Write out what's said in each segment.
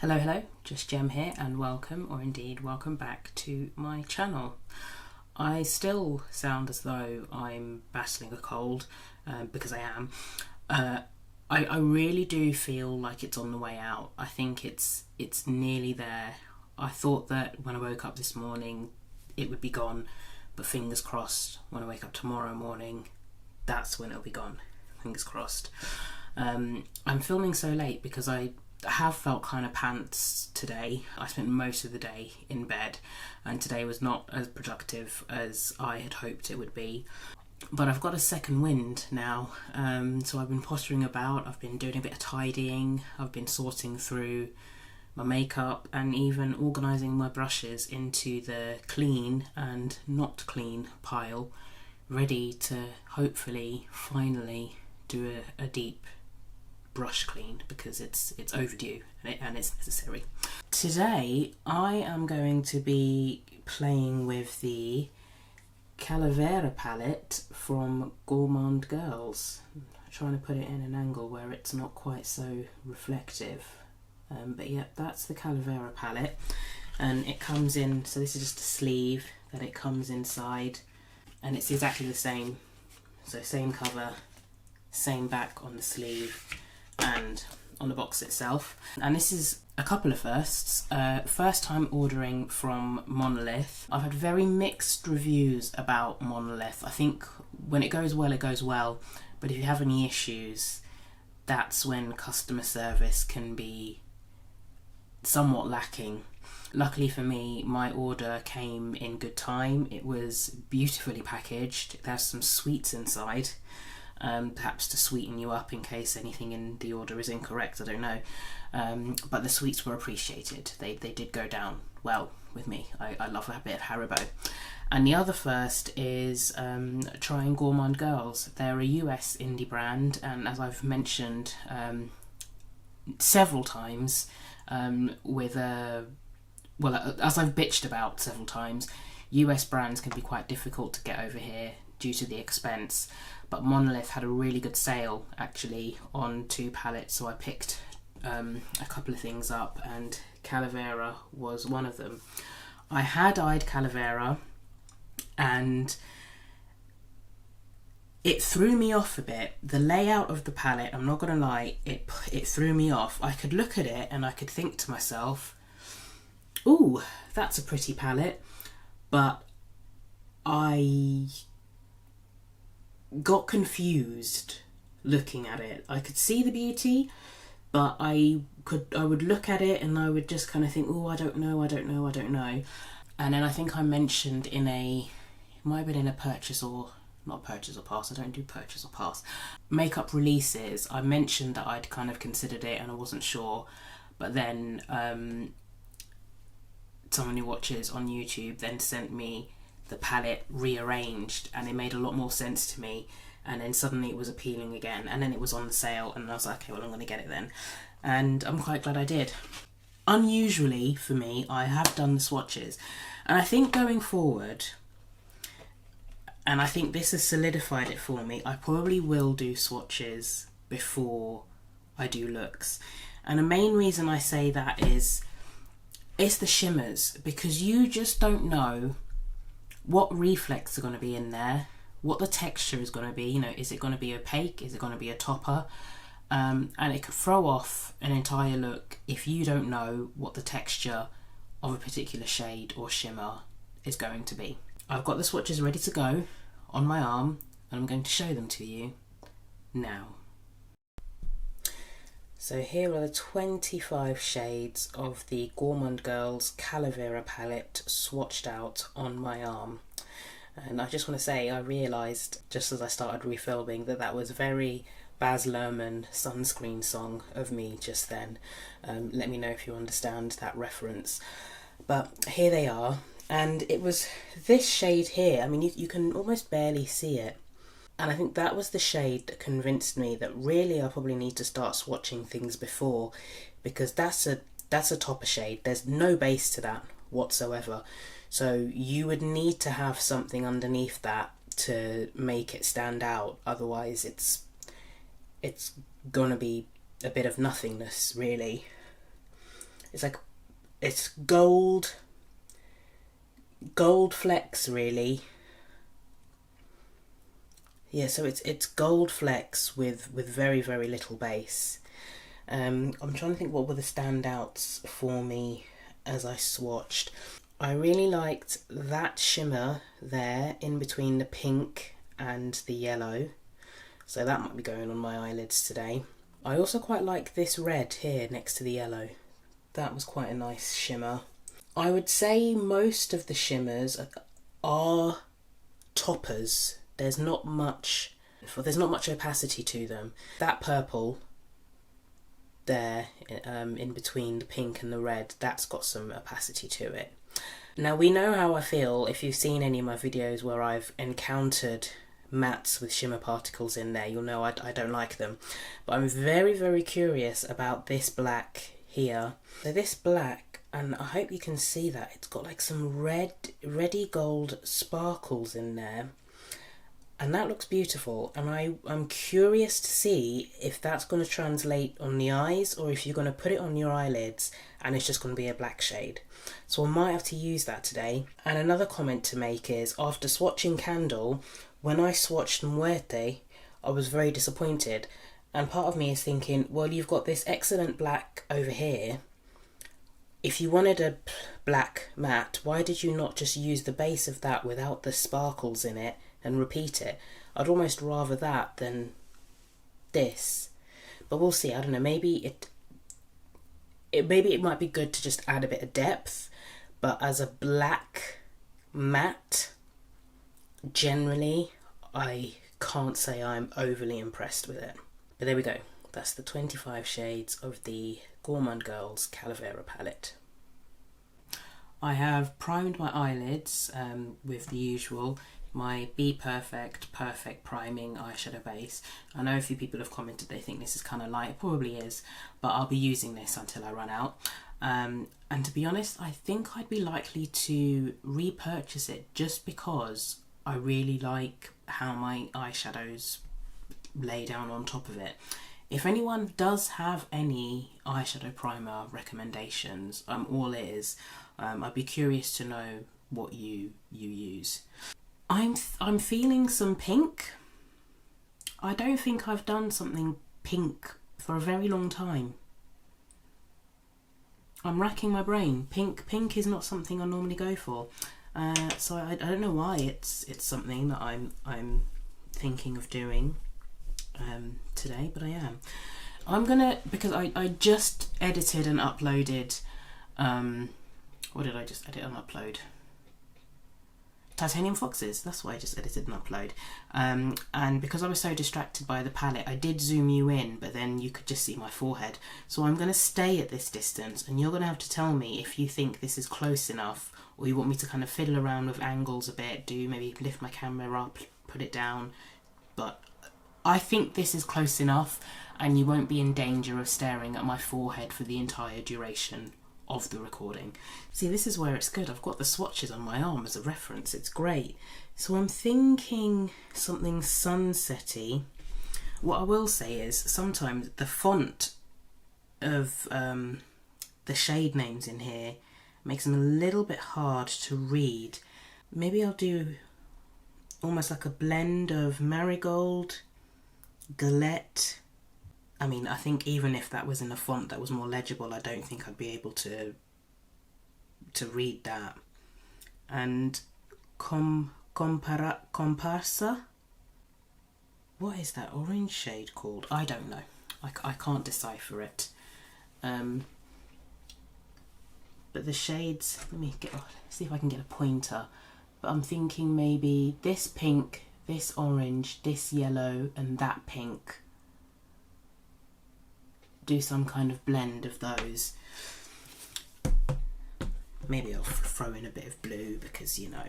Hello, just Jem here and welcome, or indeed welcome back to my channel. I still sound as though I'm battling a cold, because I am. I really do feel like it's on the way out. I think it's nearly there. I thought that when I woke up this morning it would be gone, but fingers crossed when I wake up tomorrow morning, that's when it'll be gone. Fingers crossed. I'm filming so late because I have felt kind of pants today. I spent most of the day in bed and today was not as productive as I had hoped it would be. But I've got a second wind now, so I've been pottering about, I've been doing a bit of tidying, I've been sorting through my makeup and even organising my brushes into the clean and not clean pile, ready to hopefully finally do a deep brush clean because it's overdue and it's necessary. Today I am going to be playing with the Calavera palette from Gourmande Girls. I'm trying to put it in an angle where it's not quite so reflective, but yeah, that's the Calavera palette, and it comes in, so this is just a sleeve that it comes inside, and it's exactly the same, so same cover, same back on the sleeve and on the box itself. And this is a couple of firsts. First time ordering from Monolith. I've had very mixed reviews about Monolith. I think when it goes well, but if you have any issues, that's when customer service can be somewhat lacking. Luckily for me, my order came in good time. It was beautifully packaged. There's some sweets inside, perhaps to sweeten you up in case anything in the order is incorrect, I don't know. But the sweets were appreciated. They did go down well with me. I love a bit of Haribo. And the other first is trying Gourmande Girls. They're a US indie brand, and as I've mentioned several times, as I've bitched about several times, US brands can be quite difficult to get over here due to the expense, but Monolith had a really good sale actually on 2 palettes, so I picked a couple of things up and Calavera was one of them. I had eyed Calavera and it threw me off a bit. The layout of the palette, I'm not gonna lie, it threw me off. I could look at it and I could think to myself, ooh, that's a pretty palette, but I got confused looking at it. I could see the beauty, but I would look at it and I would just kind of think, oh, I don't know. And then I think I mentioned it might have been in a purchase or not purchase or pass, I don't do purchase or pass, makeup releases, I mentioned that I'd kind of considered it and I wasn't sure, but then someone who watches on YouTube then sent me the palette rearranged and it made a lot more sense to me, and then suddenly it was appealing again, and then it was on the sale and I was like, okay, well, I'm going to get it then, and I'm quite glad I did. Unusually for me, I have done the swatches, and I think going forward, and I think this has solidified it for me, I probably will do swatches before I do looks. And the main reason I say that is it's the shimmers, because you just don't know what reflex are going to be in there, what the texture is going to be, you know, is it going to be opaque, is it going to be a topper, and it could throw off an entire look if you don't know what the texture of a particular shade or shimmer is going to be. I've got the swatches ready to go on my arm and I'm going to show them to you now. So here are the 25 shades of the Gourmande Girls Calavera palette swatched out on my arm. And I just want to say, I realised just as I started refilming that was a very Baz Luhrmann sunscreen song of me just then. Let me know if you understand that reference. But here they are, and it was this shade here. I mean, you can almost barely see it. And I think that was the shade that convinced me that really I probably need to start swatching things before, because that's a topper shade. There's no base to that whatsoever. So you would need to have something underneath that to make it stand out. Otherwise it's gonna be a bit of nothingness, really. it's gold flecks really. Yeah, so it's gold flecks with very, very little base. I'm trying to think what were the standouts for me as I swatched. I really liked that shimmer there in between the pink and the yellow. So that might be going on my eyelids today. I also quite like this red here next to the yellow. That was quite a nice shimmer. I would say most of the shimmers are toppers. There's not much opacity to them. That purple there, in between the pink and the red, that's got some opacity to it. Now, we know how I feel if you've seen any of my videos where I've encountered mattes with shimmer particles in there. You'll know I don't like them. But I'm very, very curious about this black here. So this black, and I hope you can see that, it's got like some reddy gold sparkles in there. And that looks beautiful, and I'm curious to see if that's going to translate on the eyes or if you're going to put it on your eyelids and it's just going to be a black shade. So I might have to use that today. And another comment to make is, after swatching Candle, when I swatched Muerte, I was very disappointed. And part of me is thinking, well, you've got this excellent black over here. If you wanted a black matte, why did you not just use the base of that without the sparkles in it and repeat it? I'd almost rather that than this. But we'll see. I don't know. Maybe it might be good to just add a bit of depth. But as a black matte, generally, I can't say I'm overly impressed with it. But there we go. That's the 25 shades of the Gourmande Girls Calavera palette. I have primed my eyelids with the usual, my Be Perfect priming eyeshadow base. I know a few people have commented they think this is kind of light. It probably is, but I'll be using this until I run out. And to be honest, I think I'd be likely to repurchase it just because I really like how my eyeshadows lay down on top of it. If anyone does have any eyeshadow primer recommendations, I'm all ears. I'd be curious to know what you use. I'm feeling some pink. I don't think I've done something pink for a very long time. I'm racking my brain. Pink is not something I normally go for. So I don't know why it's something that I'm thinking of doing today, but I am. I'm gonna, because I just edited and uploaded, what did I just edit and upload? Titanium Foxes, that's why I just edited and upload. And because I was so distracted by the palette, I did zoom you in, but then you could just see my forehead. So I'm going to stay at this distance, and you're going to have to tell me if you think this is close enough, or you want me to kind of fiddle around with angles a bit, maybe lift my camera up, put it down. But I think this is close enough, and you won't be in danger of staring at my forehead for the entire duration of the recording. See, this is where it's good. I've got the swatches on my arm as a reference. It's great. So I'm thinking something sunsetty. What I will say is sometimes the font of the shade names in here makes them a little bit hard to read. Maybe I'll do almost like a blend of Marigold, Galette. I mean, I think even if that was in a font that was more legible, I don't think I'd be able to read that. And Comparsa? What is that orange shade called? I don't know. I can't decipher it. But the shades, let me see if I can get a pointer. But I'm thinking maybe this pink, this orange, this yellow, and that pink. Do some kind of blend of those. Maybe I'll throw in a bit of blue because, you know,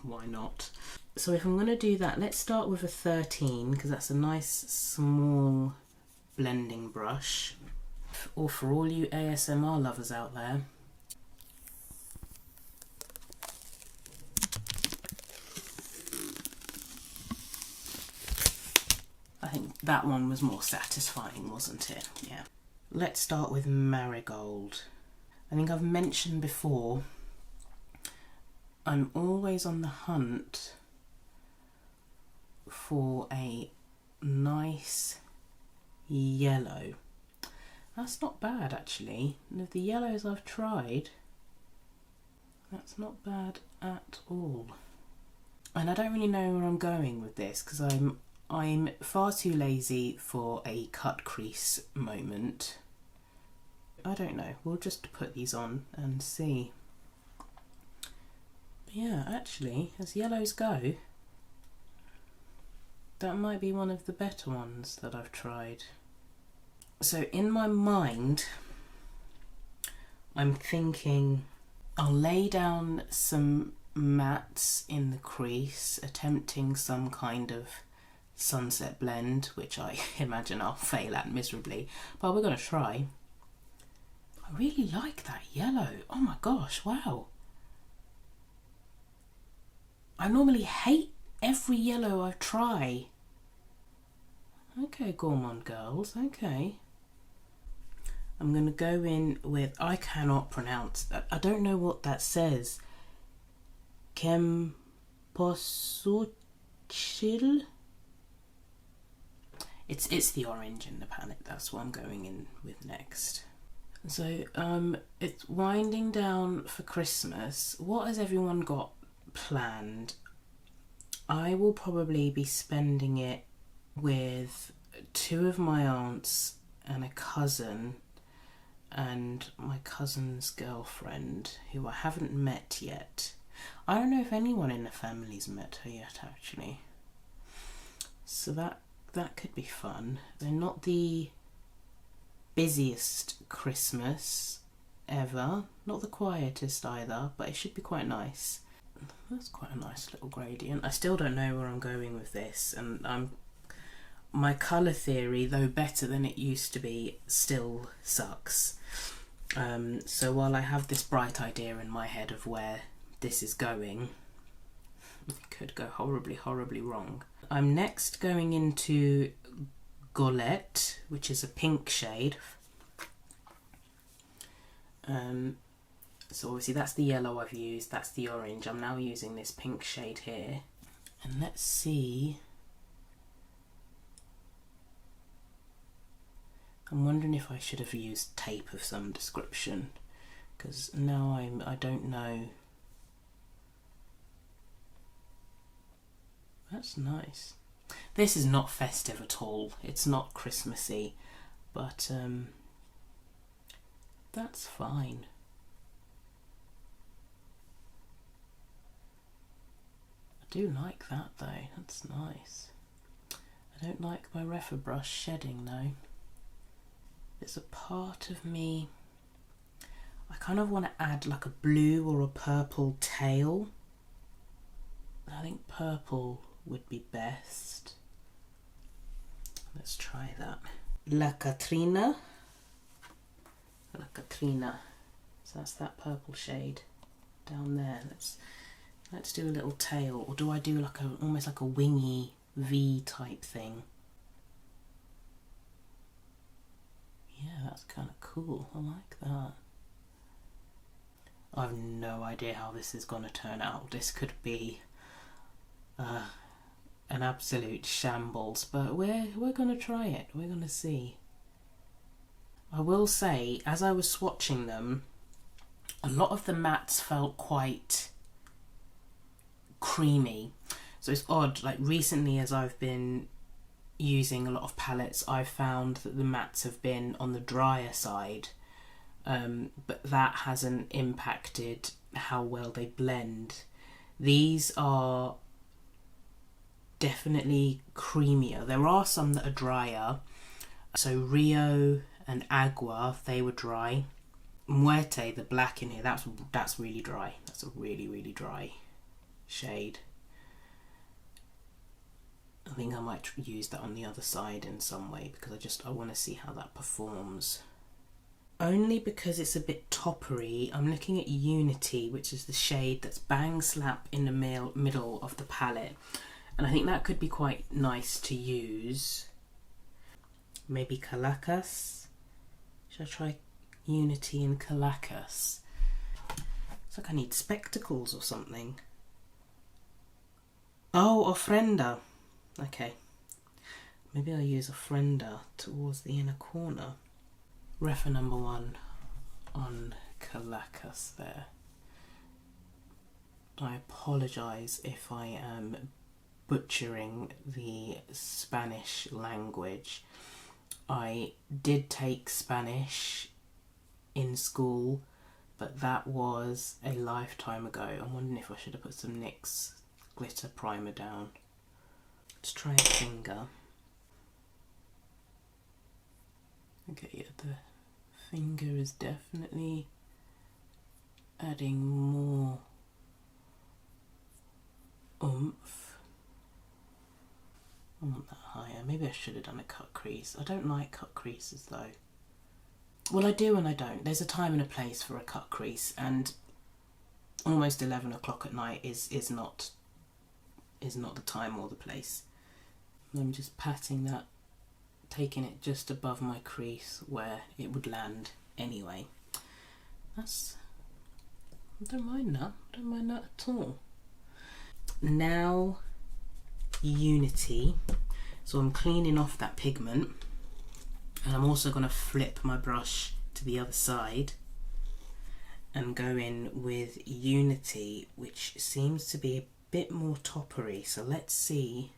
why not? So if I'm going to do that, let's start with a 13 because that's a nice small blending brush. Or for all you ASMR lovers out there. I think that one was more satisfying, wasn't it? Yeah. Let's start with Marigold. I think I've mentioned before, I'm always on the hunt for a nice yellow. That's not bad actually. Of the yellows I've tried, that's not bad at all. And I don't really know where I'm going with this because I'm far too lazy for a cut crease moment. I don't know, we'll just put these on and see. But yeah, actually, as yellows go, that might be one of the better ones that I've tried. So in my mind, I'm thinking I'll lay down some mattes in the crease, attempting some kind of sunset blend, which I imagine I'll fail at miserably, but we're going to try. I really like that yellow. Oh my gosh, wow. I normally hate every yellow I try. Okay, Gourmande Girls, okay. I'm going to go in with, I cannot pronounce that. I don't know what that says. Kemposuchil? It's the orange in the palette, that's what I'm going in with next. So it's winding down for Christmas. What has everyone got planned? I will probably be spending it with two of my aunts and a cousin and my cousin's girlfriend, who I haven't met yet. I don't know if anyone in the family's met her yet actually. So that could be fun. They're not the busiest Christmas ever, not the quietest either, but it should be quite nice. That's quite a nice little gradient. I still don't know where I'm going with this, and my colour theory, though better than it used to be, still sucks. So while I have this bright idea in my head of where this is going, it could go horribly, horribly wrong. I'm next going into Golette, which is a pink shade. So obviously that's the yellow I've used, that's the orange. I'm now using this pink shade here. And let's see. I'm wondering if I should have used tape of some description, because now I don't know. That's nice. This is not festive at all. It's not Christmassy, but that's fine. I do like that though. That's nice. I don't like my Refa brush shedding though. There's a part of me, I kind of want to add like a blue or a purple tail. I think purple would be best. Let's try that. La Catrina. So that's that purple shade down there. Let's do a little tail, or do I do like almost like a wingy V type thing? Yeah, that's kind of cool. I like that. I have no idea how this is going to turn out. This could be an absolute shambles, but we're going to try it. We're going to see. I will say, as I was swatching them, a lot of the mattes felt quite creamy. So it's odd, like recently as I've been using a lot of palettes, I've found that the mattes have been on the drier side, but that hasn't impacted how well they blend. These are definitely creamier. There are some that are drier. So Rio and Agua, they were dry. Muerte, the black in here, that's really dry. That's a really, really dry shade. I think I might use that on the other side in some way, because I want to see how that performs. Only because it's a bit toppery, I'm looking at Unity, which is the shade that's bang slap in the middle of the palette. And I think that could be quite nice to use. Maybe Calacas. Should I try Unity and Caracas. It's like I need spectacles or something. Oh, Ofrenda. Okay. Maybe I'll use Ofrenda towards the inner corner. Refer number 1 on Caracas there. I apologise if I am butchering the Spanish language. I did take Spanish in school, but that was a lifetime ago. I'm wondering if I should have put some NYX glitter primer down. Let's try a finger. Okay, yeah, the finger is definitely adding more oomph. I want that higher. Maybe I should have done a cut crease. I don't like cut creases though. Well, I do and I don't. There's a time and a place for a cut crease, and almost 11 o'clock at night is not the time or the place. I'm just patting that, taking it just above my crease where it would land anyway. I don't mind that. I don't mind that at all. Now, Unity. So I'm cleaning off that pigment, and I'm also going to flip my brush to the other side and go in with Unity, which seems to be a bit more toppery. So let's see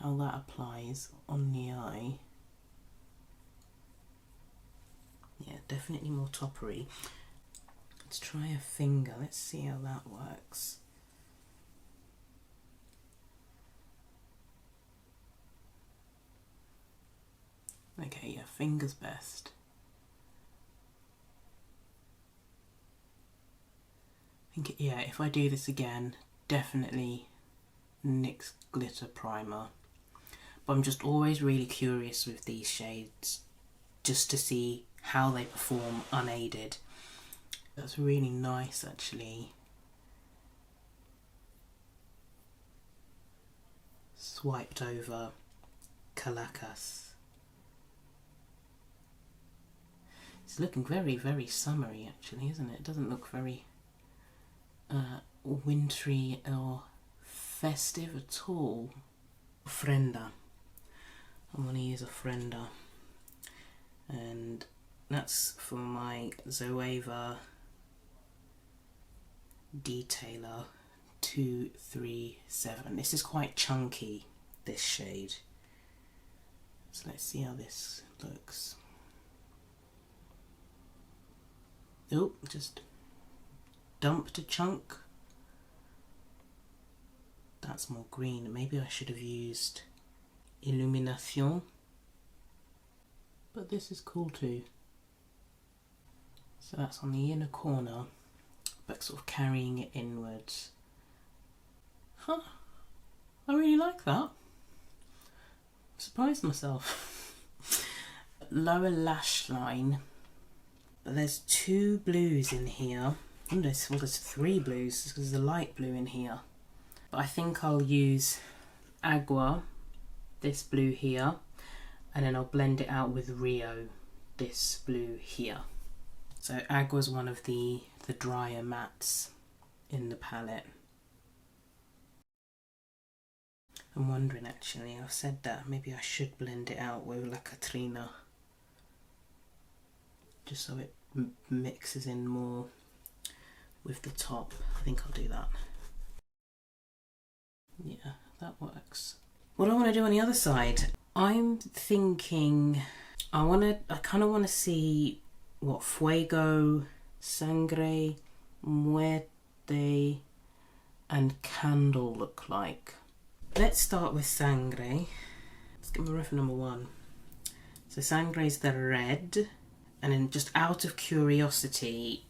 how that applies on the eye. Yeah, definitely more toppery. Let's try a finger. Let's see how that works. Okay, yeah, fingers best. I think, yeah, if I do this again, definitely NYX glitter primer. But I'm just always really curious with these shades, just to see how they perform unaided. That's really nice, actually. Swiped over Caracas. It's looking very, very summery, actually, isn't it? It doesn't look very wintry or festive at all. Ofrenda. I want to use Ofrenda, and that's for my Zoeva Detailer 237. This is quite chunky, this shade. So let's see how this looks. Oh, just dumped a chunk. That's more green. Maybe I should have used Illumination. But this is cool too. So that's on the inner corner, but sort of carrying it inwards. Huh. I really like that. Surprised myself. Lower lash line. There's 2 blues in here. Oh, there's 3 blues because there's a light blue in here. But I think I'll use Agua, this blue here, and then I'll blend it out with Rio, this blue here. So Agua's one of the drier mattes in the palette. I'm wondering, actually, I've said that maybe I should blend it out with La Catrina, just so it mixes in more with the top. I think I'll do that. Yeah, that works. What do I want to do on the other side? I'm thinking I kind of want to see what Fuego, Sangre, Muerte and Candle look like. Let's start with Sangre. Let's get my reference number 1. So Sangre is the red, and then just out of curiosity,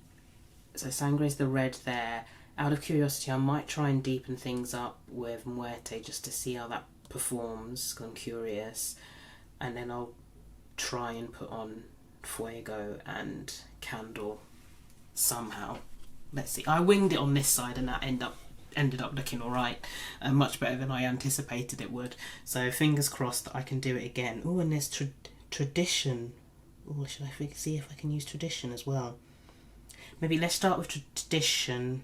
so Sangre is the red there. Out of curiosity, I might try and deepen things up with Muerte just to see how that performs, because I'm curious. And then I'll try and put on Fuego and Candle somehow. Let's see. I winged it on this side and that ended up looking alright. Much better than I anticipated it would. So fingers crossed that I can do it again. Oh, and there's Tradition Or should I see if I can use Tradition as well? Maybe let's start with Tradition.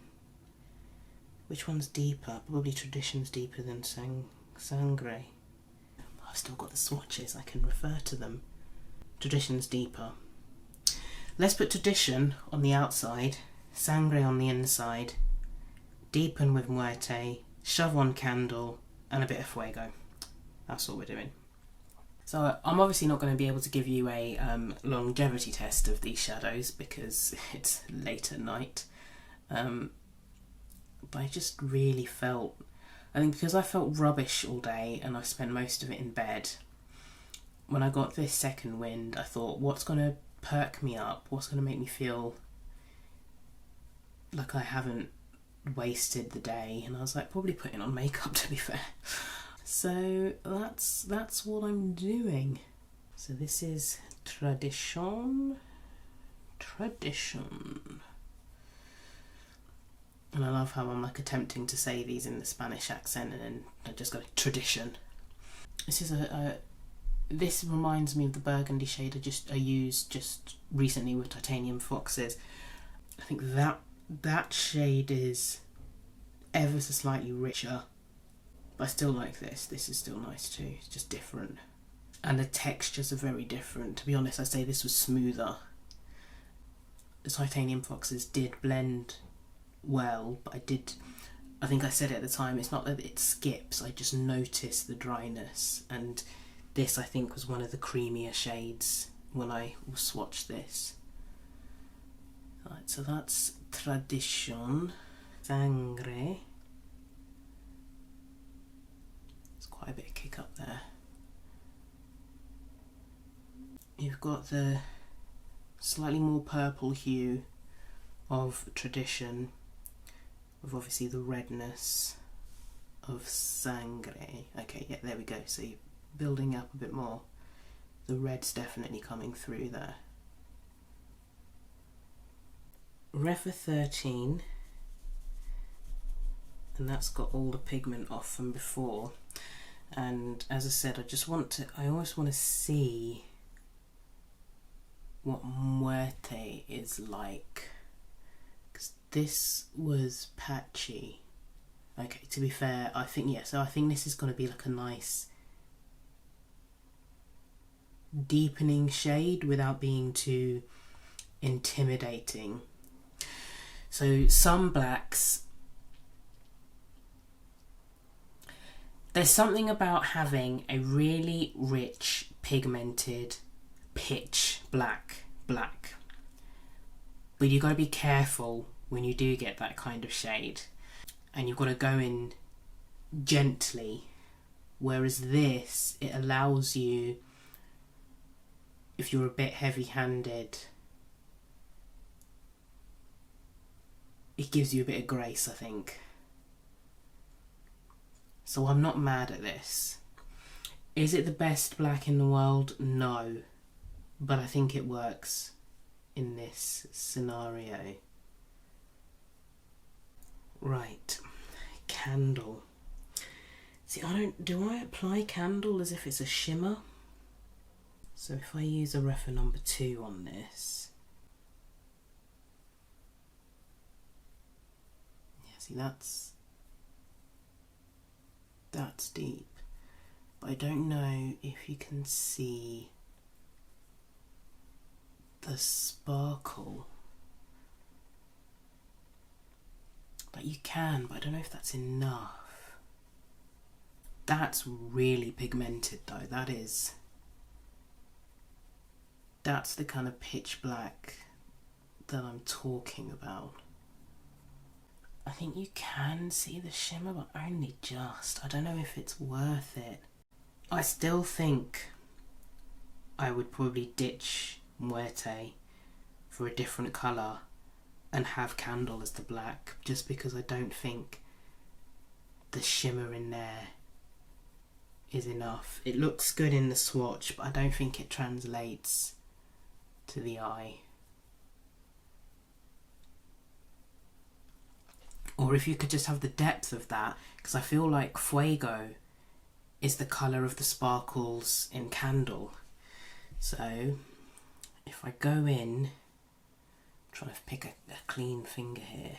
Which one's deeper? Probably Tradition's deeper than Sangre. I've still got the swatches, I can refer to them. Tradition's deeper. Let's put Tradition on the outside, Sangre on the inside, deepen with Muerte, shove on Candle, and a bit of Fuego. That's what we're doing. So I'm obviously not going to be able to give you a longevity test of these shadows because it's late at night. But I just really felt, I think because I felt rubbish all day and I spent most of it in bed, when I got this second wind, I thought, what's going to perk me up? What's going to make me feel like I haven't wasted the day? And I was like, probably putting on makeup, to be fair. So that's what I'm doing. So this is Tradition. And I love how I'm like attempting to say these in the Spanish accent and then I just go Tradition. This is this reminds me of the burgundy shade I used just recently with Titanium Foxes. I think that shade is ever so slightly richer. But I still like this. This is still nice too. It's just different. And the textures are very different. To be honest, I'd say this was smoother. The Titanium Foxes did blend well, but I think I said it at the time, it's not that it skips, I just noticed the dryness. And this, I think, was one of the creamier shades when I swatched this. Right, so that's Tradition. Sangre. Quite a bit of kick up there. You've got the slightly more purple hue of Tradition, with obviously the redness of Sangre. Okay, yeah, there we go. So you're building up a bit more. The red's definitely coming through there. Refa 13, and that's got all the pigment off from before. And as I said, I always want to see what Muerte is like, because this was patchy. Okay, to be fair, I think, yeah, so I think this is going to be like a nice deepening shade without being too intimidating. So some blacks, there's something about having a really rich, pigmented, pitch black. But you've got to be careful when you do get that kind of shade. And you've got to go in gently. Whereas this, it allows you, if you're a bit heavy-handed, it gives you a bit of grace, I think. So I'm not mad at this. Is it the best black in the world? No. But I think it works in this scenario. Right. Candle. See, do I apply candle as if it's a shimmer? So if I use a Refa number 2 on this. Yeah, see, that's deep, but I don't know if you can see the sparkle. But you can, but I don't know if that's enough. That's really pigmented though. That's the kind of pitch black that I'm talking about. I think you can see the shimmer, but only just. I don't know if it's worth it. I still think I would probably ditch Muerte for a different colour and have Candle as the black, just because I don't think the shimmer in there is enough. It looks good in the swatch, but I don't think it translates to the eye. Or if you could just have the depth of that, because I feel like Fuego is the colour of the sparkles in Candle. So if I go in, I'm trying to pick a clean finger here.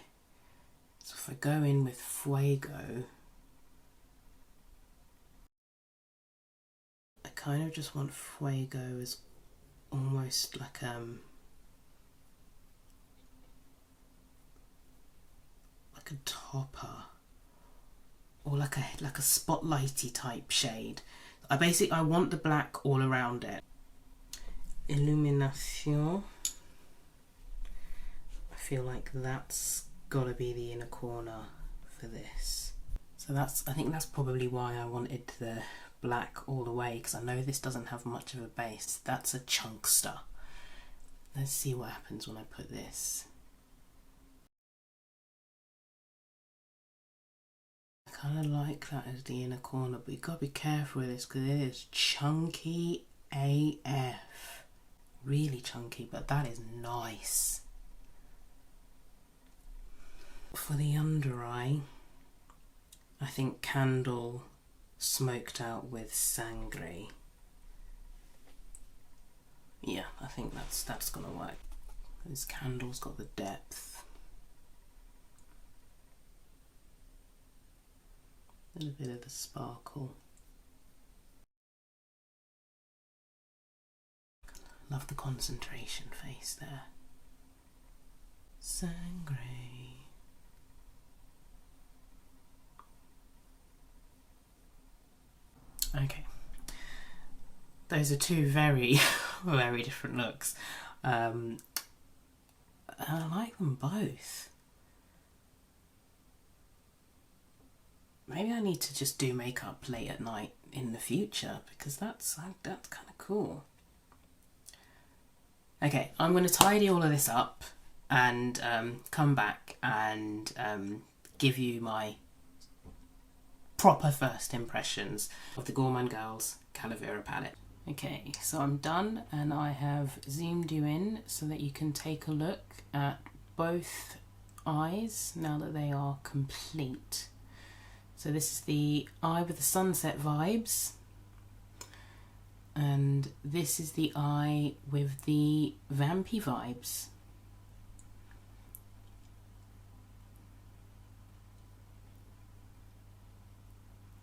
So if I go in with Fuego, I kind of just want Fuego as almost like a topper, or like a spotlighty type shade. I want the black all around it. Illumination. I feel like that's gotta be the inner corner for this. So I think that's probably why I wanted the black all the way, because I know this doesn't have much of a base. That's a chunkster. Let's see what happens when I put this. I kind of like that as the inner corner, but you've got to be careful with this because it is chunky AF. Really chunky, but that is nice. For the under eye, I think Candle smoked out with Sangre. Yeah, I think that's gonna work. This Candle's got the depth. And a bit of the sparkle. Love the concentration face there. Sangre. Okay. Those are two very, very different looks. And I like them both. Maybe I need to just do makeup late at night in the future, because that's kind of cool. Okay, I'm going to tidy all of this up and come back and give you my proper first impressions of the Gourmande Girls Calavera palette. Okay, so I'm done and I have zoomed you in so that you can take a look at both eyes now that they are complete. So this is the eye with the sunset vibes, and this is the eye with the vampy vibes.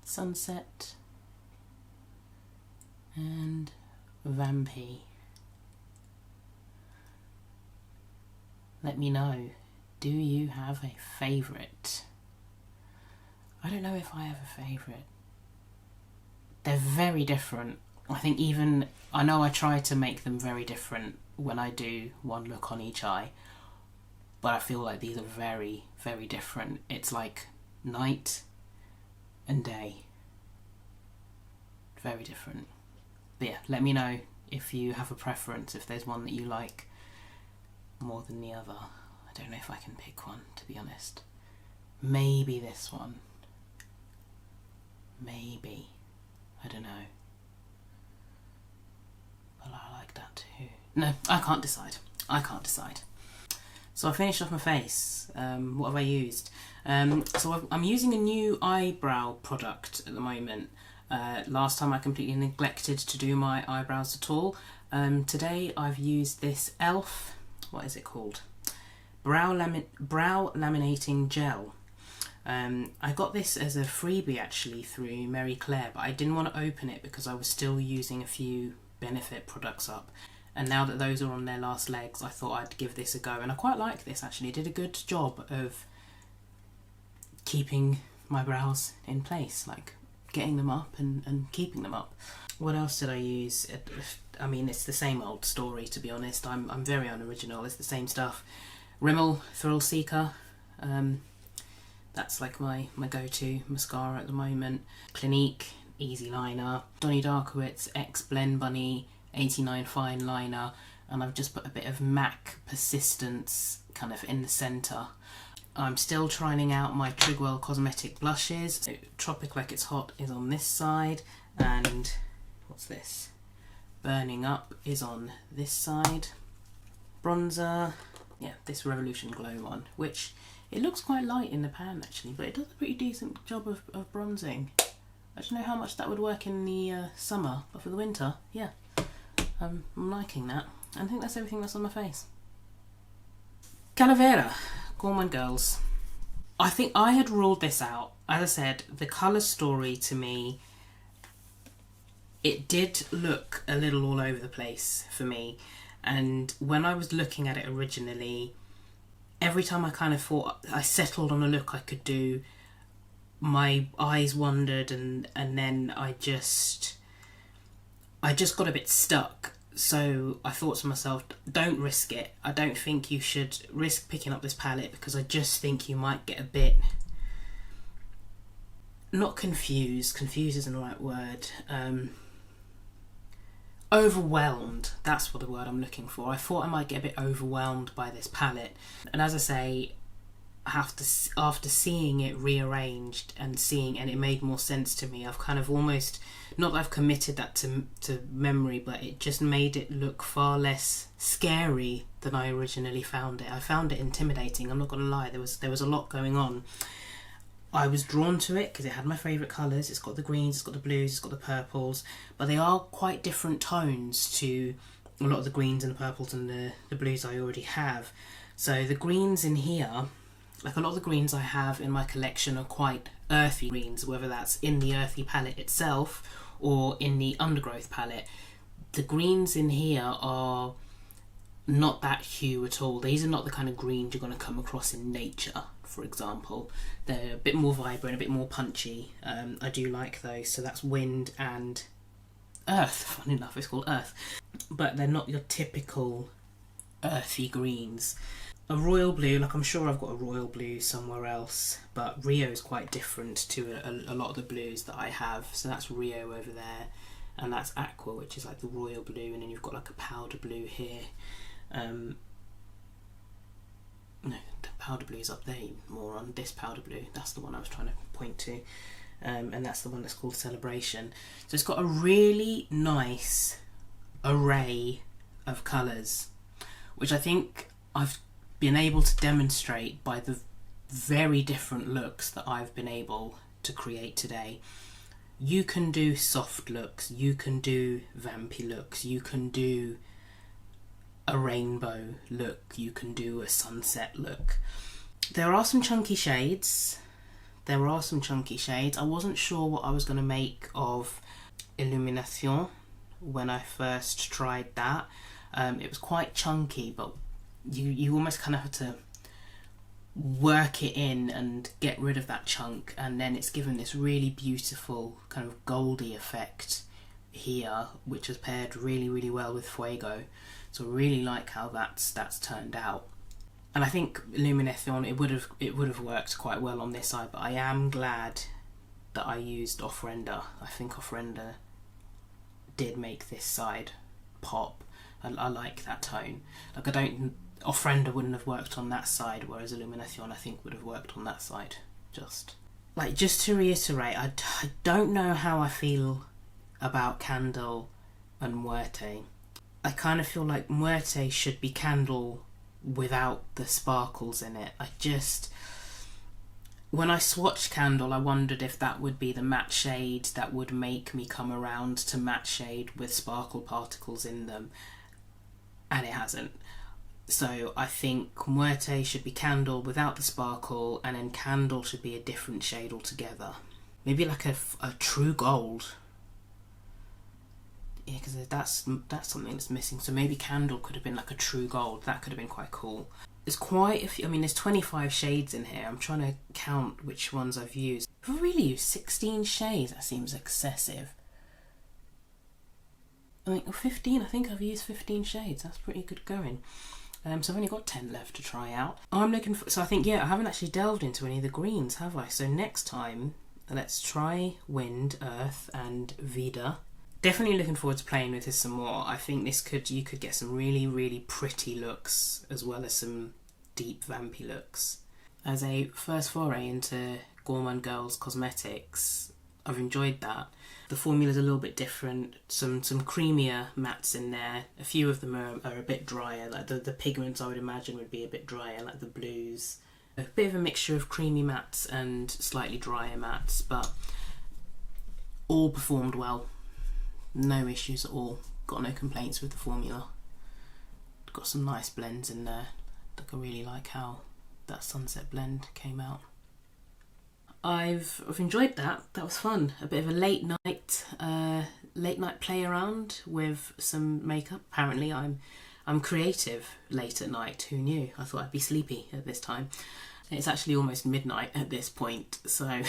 Sunset and vampy. Let me know, do you have a favourite? I don't know if I have a favourite. They're very different. I know I try to make them very different when I do one look on each eye, but I feel like these are very, very different. It's like night and day. Very different. But yeah, let me know if you have a preference, if there's one that you like more than the other. I don't know if I can pick one, to be honest. Maybe this one. Maybe. I don't know. But I like that too. No, I can't decide. I can't decide. So I finished off my face. What have I used? So I'm using a new eyebrow product at the moment. Last time I completely neglected to do my eyebrows at all. Today I've used this e.l.f. What is it called? Brow laminating gel. I got this as a freebie actually through Mary Claire, but I didn't want to open it because I was still using a few Benefit products up. And now that those are on their last legs, I thought I'd give this a go. And I quite like this actually. It did a good job of keeping my brows in place, like getting them up and keeping them up. What else did I use? I mean, it's the same old story, to be honest. I'm very unoriginal. It's the same stuff. Rimmel Thrill Seeker. That's like my go-to mascara at the moment. Clinique Easy Liner. Donny Darkowitz X Blend Bunny 89 Fine Liner. And I've just put a bit of MAC Persistence kind of in the centre. I'm still trying out my Trigwell Cosmetic blushes. So Tropic Like It's Hot is on this side, and what's this? Burning Up is on this side. Bronzer, yeah, this Revolution Glow one, which it looks quite light in the pan actually, but it does a pretty decent job of bronzing. I don't know how much that would work in the summer, but for the winter, yeah, I'm liking that. I think that's everything that's on my face. Calavera, Gourmande Girls. I think I had ruled this out. As I said, the colour story to me, it did look a little all over the place for me. And when I was looking at it originally, every time I kind of thought I settled on a look I could do, my eyes wandered and then I just got a bit stuck. So I thought to myself, don't risk it. I don't think you should risk picking up this palette, because I just think you might get a bit, not confused isn't the right word, overwhelmed. That's what the word I'm looking for. I thought I might get a bit overwhelmed by this palette. And as I say, after seeing it rearranged and it made more sense to me, I've kind of almost, not that I've committed that to memory, but it just made it look far less scary than I originally found it. I found it intimidating, I'm not going to lie. There was a lot going on. I was drawn to it because it had my favourite colours. It's got the greens, it's got the blues, it's got the purples, but they are quite different tones to a lot of the greens and the purples and the blues I already have. So the greens in here, like a lot of the greens I have in my collection, are quite earthy greens, whether that's in the earthy palette itself or in the undergrowth palette. The greens in here are not that hue at all. These are not the kind of greens you're going to come across in nature, for example. They're a bit more vibrant, a bit more punchy. I do like those. So that's wind and earth. Funny enough, it's called earth. But they're not your typical earthy greens. A royal blue, like I'm sure I've got a royal blue somewhere else, but Rio is quite different to a lot of the blues that I have. So that's Rio over there, and that's Aqua, which is like the royal blue, and then you've got like a powder blue here. No, the powder blue is up there more on this powder blue. That's the one I was trying to point to, and that's the one that's called Celebration. So it's got a really nice array of colours, which I think I've been able to demonstrate by the very different looks that I've been able to create today. You can do soft looks, you can do vampy looks, you can do a rainbow look, you can do a sunset look. There are some chunky shades. I wasn't sure what I was going to make of Illumination when I first tried that. It was quite chunky, but you almost kind of have to work it in and get rid of that chunk, and then it's given this really beautiful kind of goldy effect here, which has paired really, really well with Fuego. So I really like how that's turned out. And I think Illumination, it would have worked quite well on this side, but I am glad that I used Off-Render. I think Off-Render did make this side pop. I like that tone. Like Off-Render wouldn't have worked on that side, whereas Illumination I think would have worked on that side. Just to reiterate, I don't know how I feel about Candle and Muerte. I kind of feel like Muerte should be Candle without the sparkles in it. When I swatched Candle, I wondered if that would be the matte shade that would make me come around to matte shade with sparkle particles in them, and it hasn't. So I think Muerte should be Candle without the sparkle, and then Candle should be a different shade altogether. Maybe like a true gold. Yeah, because that's something that's missing. So maybe Candle could have been like a true gold. That could have been quite cool. There's quite a few, there's 25 shades in here. I'm trying to count which ones I've used. I've really used 16 shades. That seems excessive. 15, I think I've used 15 shades. That's pretty good going. So I've only got 10 left to try out. I'm looking for, so I think, I haven't actually delved into any of the greens, have I? So next time, let's try Wind, Earth and Vida. Definitely looking forward to playing with this some more. I think you could get some really, really pretty looks as well as some deep vampy looks. As a first foray into Gourmande Girls Cosmetics, I've enjoyed that. The formula's a little bit different, some creamier mattes in there. A few of them are a bit drier, like the pigments I would imagine would be a bit drier, like the blues. A bit of a mixture of creamy mattes and slightly drier mattes, but all performed well. No issues at all. Got no complaints with the formula. got some nice blends in there. Like, I really like how that sunset blend came out. I've enjoyed that. That was fun. A bit of a late night play around with some makeup. Apparently I'm creative late at night. Who knew? I thought I'd be sleepy at this time. It's actually almost midnight at this point, so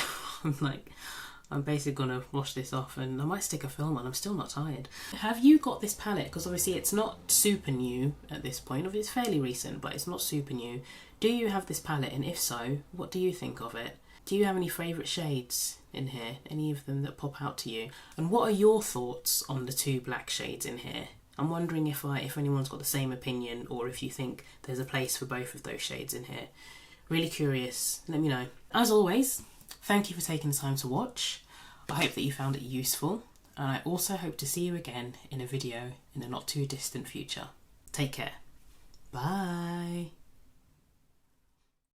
I'm basically gonna wash this off and I might stick a film on. I'm still not tired. Have you got this palette? Because obviously it's not super new at this point. Obviously it's fairly recent, but it's not super new. Do you have this palette, and if so, what do you think of it? Do you have any favourite shades in here? Any of them that pop out to you? And what are your thoughts on the 2 black shades in here? I'm wondering if anyone's got the same opinion, or if you think there's a place for both of those shades in here. Really curious. Let me know. As always, thank you for taking the time to watch. I hope that you found it useful, and I also hope to see you again in a video in a not too distant future. Take care. Bye.